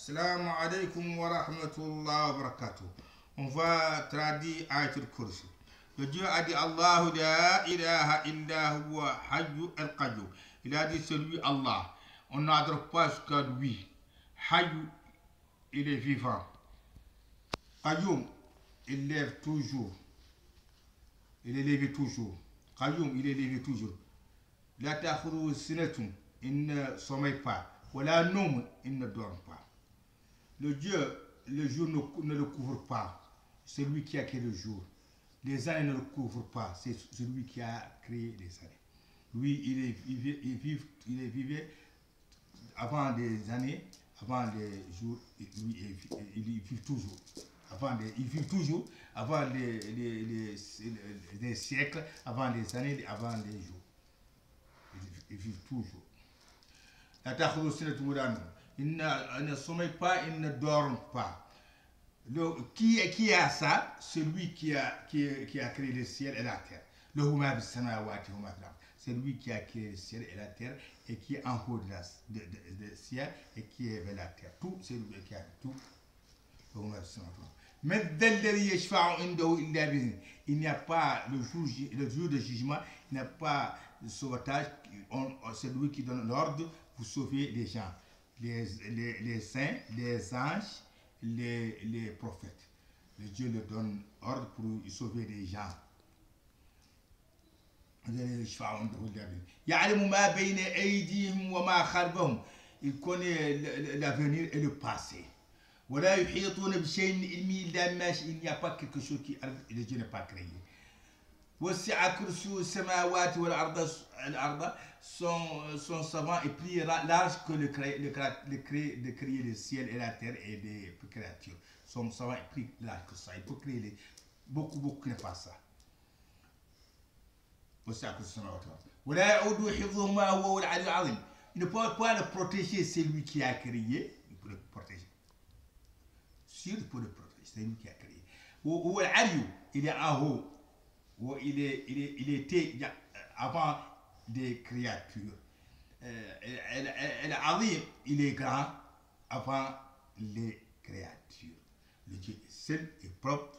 Salam alaikum wa rahmatullah wa barakatuh. On va traduire Ayatul Kursi. Le Dieu a dit Allahu la ilaha illa huwa hayyu al-qayyum. Il a dit c'est lui Allah. On n'adore pas jusqu'à lui. Hayyu, il est vivant. Qayyum, il lève toujours. Il est levé toujours. Qayyum, il est levé toujours. La ta'khudhuhu sinatun, il ne sommeille pas. Wala nawm, il ne dort pas. Le Dieu, le jour ne le couvre pas. C'est lui qui a créé le jour. Les années ne le couvrent pas. C'est lui qui a créé les années. Lui, il vivait avant des années, avant des jours. Lui, il vit toujours. Il vit toujours avant des siècles, avant des années, avant des jours. Il vit toujours. Il ne sommeille pas, il ne dort pas. Qui a ça? Celui qui a créé le ciel et la terre. C'est lui qui a créé le ciel et la terre et qui est en haut de ciel et qui est vers la terre. Tout, c'est lui qui a tout. Mais il n'y a pas le jour de jugement, il n'y a pas de sauvetage. C'est lui qui donne l'ordre pour sauver les gens, les saints, les anges, les prophètes. Le Dieu leur donne ordre pour sauver les gens. Il connaît l'avenir et le passé. Il n'y a pas quelque chose qui le Dieu n'a pas créé. Son savant est plus large que de créer le ciel et la terre et des créatures. Son savant est plus large que ça. Il peut créer beaucoup qui ne pas ça. Il ne peut pas le protéger, c'est lui qui a créé. Il peut le protéger. Sûr, il peut le protéger, c'est lui qui a créé. Il est en haut. Il était avant des créatures. Il est grand avant les créatures. Le Dieu est seul et propre,